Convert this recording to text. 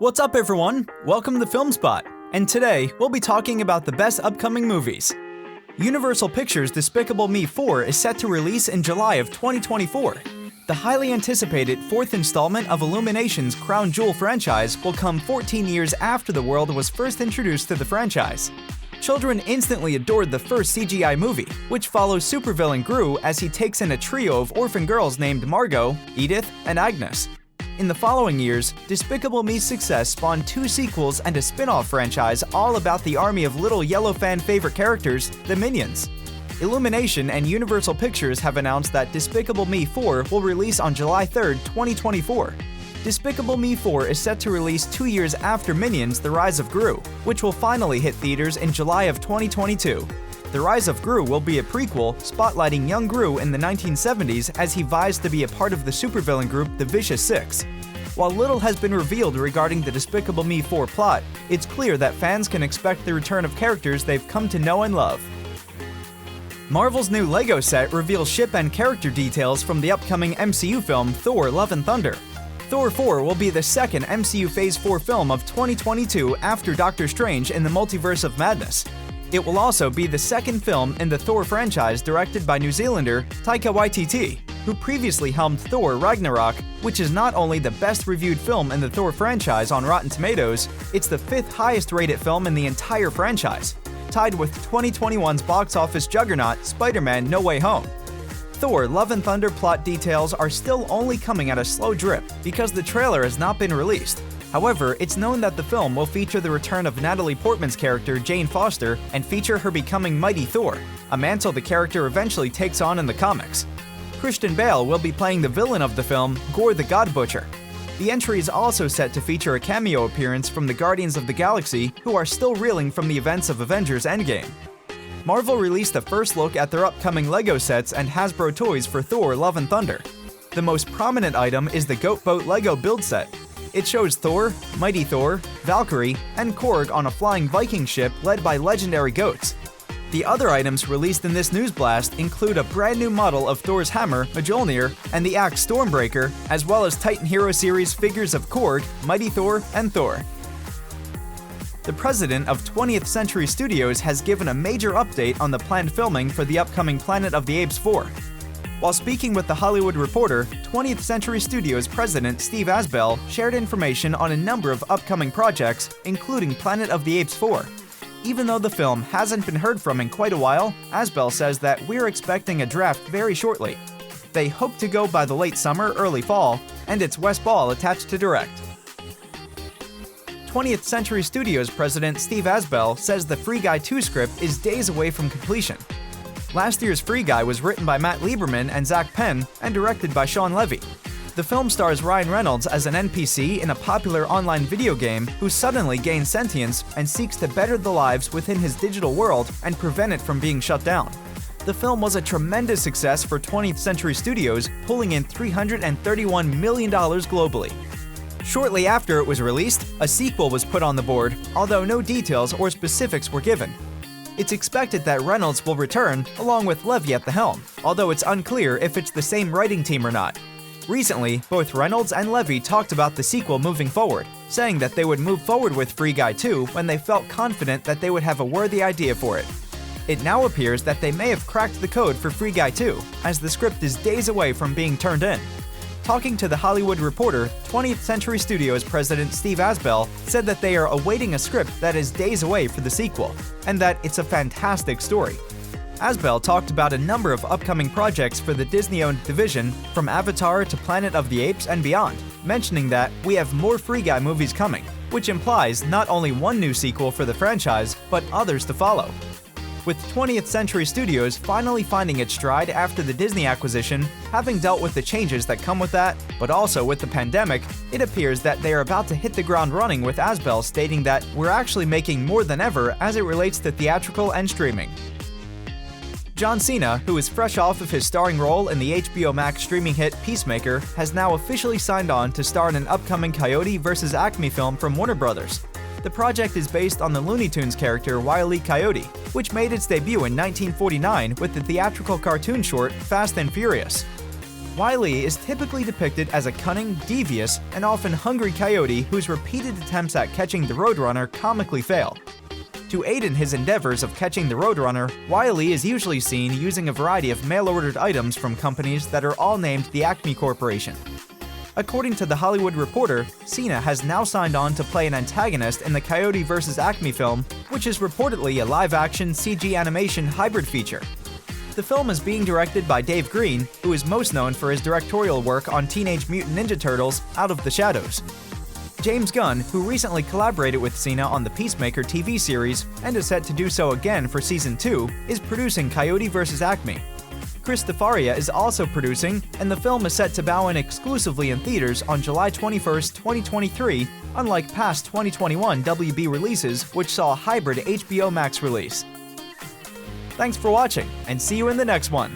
What's up, everyone? Welcome to FilmSpot, and today we'll be talking about the best upcoming movies. Universal Pictures' Despicable Me 4 is set to release in July of 2024. The highly anticipated fourth installment of Illumination's Crown Jewel franchise will come 14 years after the world was first introduced to the franchise. Children instantly adored the first CGI movie, which follows supervillain Gru as he takes in a trio of orphan girls named Margot, Edith, and Agnes. In the following years, Despicable Me's success spawned two sequels and a spin-off franchise all about the army of little yellow fan favorite characters, the Minions. Illumination and Universal Pictures have announced that Despicable Me 4 will release on July 3, 2024. Despicable Me 4 is set to release 2 years after Minions: The Rise of Gru, which will finally hit theaters in July of 2022. The Rise of Gru will be a prequel spotlighting young Gru in the 1970s as he vies to be a part of the supervillain group the Vicious Six. While little has been revealed regarding the Despicable Me 4 plot, it's clear that fans can expect the return of characters they've come to know and love. Marvel's new LEGO set reveals ship and character details from the upcoming MCU film Thor: Love and Thunder. Thor 4 will be the second MCU Phase 4 film of 2022 after Doctor Strange in the Multiverse of Madness. It will also be the second film in the Thor franchise directed by New Zealander Taika Waititi, who previously helmed Thor: Ragnarok, which is not only the best reviewed film in the Thor franchise on Rotten Tomatoes, it's the fifth highest rated film in the entire franchise, tied with 2021's box office juggernaut Spider-Man: No Way Home. Thor: Love and Thunder plot details are still only coming at a slow drip because the trailer has not been released. However, it's known that the film will feature the return of Natalie Portman's character Jane Foster and feature her becoming Mighty Thor, a mantle the character eventually takes on in the comics. Christian Bale will be playing the villain of the film, Gore the God Butcher. The entry is also set to feature a cameo appearance from the Guardians of the Galaxy, who are still reeling from the events of Avengers Endgame. Marvel released a first look at their upcoming LEGO sets and Hasbro toys for Thor: Love and Thunder. The most prominent item is the Goat Boat LEGO build set. It shows Thor, Mighty Thor, Valkyrie, and Korg on a flying Viking ship led by legendary goats. The other items released in this news blast include a brand new model of Thor's hammer, Mjolnir, and the axe Stormbreaker, as well as Titan Hero series figures of Korg, Mighty Thor, and Thor. The president of 20th Century Studios has given a major update on the planned filming for the upcoming Planet of the Apes 4. While speaking with The Hollywood Reporter, 20th Century Studios president Steve Asbell shared information on a number of upcoming projects, including Planet of the Apes 4. Even though the film hasn't been heard from in quite a while, Asbell says that we're expecting a draft very shortly. They hope to go by the late summer, early fall, and it's Wes Ball attached to direct. 20th Century Studios president Steve Asbell says the Free Guy 2 script is days away from completion. Last year's Free Guy was written by Matt Lieberman and Zach Penn and directed by Sean Levy. The film stars Ryan Reynolds as an NPC in a popular online video game who suddenly gains sentience and seeks to better the lives within his digital world and prevent it from being shut down. The film was a tremendous success for 20th Century Studios, pulling in $331 million globally. Shortly after it was released, a sequel was put on the board, although no details or specifics were given. It's expected that Reynolds will return, along with Levy at the helm, although it's unclear if it's the same writing team or not. Recently, both Reynolds and Levy talked about the sequel moving forward, saying that they would move forward with Free Guy 2 when they felt confident that they would have a worthy idea for it. It now appears that they may have cracked the code for Free Guy 2, as the script is days away from being turned in. Talking to The Hollywood Reporter, 20th Century Studios president Steve Asbell said that they are awaiting a script that is days away for the sequel, and that it's a fantastic story. Asbell talked about a number of upcoming projects for the Disney-owned division, from Avatar to Planet of the Apes and beyond, mentioning that we have more Free Guy movies coming, which implies not only one new sequel for the franchise, but others to follow. With 20th Century Studios finally finding its stride after the Disney acquisition, having dealt with the changes that come with that, but also with the pandemic, it appears that they are about to hit the ground running, with Asbell stating that we're actually making more than ever as it relates to theatrical and streaming. John Cena, who is fresh off of his starring role in the HBO Max streaming hit Peacemaker, has now officially signed on to star in an upcoming Coyote vs. Acme film from Warner Bros. The project is based on the Looney Tunes character Wile E. Coyote, which made its debut in 1949 with the theatrical cartoon short Fast and Furious. Wile E. is typically depicted as a cunning, devious, and often hungry coyote whose repeated attempts at catching the Roadrunner comically fail. To aid in his endeavors of catching the Roadrunner, Wile E. is usually seen using a variety of mail-ordered items from companies that are all named the Acme Corporation. According to The Hollywood Reporter, Cena has now signed on to play an antagonist in the Coyote vs. Acme film, which is reportedly a live-action CG animation hybrid feature. The film is being directed by Dave Green, who is most known for his directorial work on Teenage Mutant Ninja Turtles: Out of the Shadows. James Gunn, who recently collaborated with Cena on the Peacemaker TV series and is set to do so again for Season 2, is producing Coyote vs. Acme. Chris Defaria is also producing, and the film is set to bow in exclusively in theaters on July 21, 2023, unlike past 2021 WB releases, which saw a hybrid HBO Max release. Thanks for watching, and see you in the next one!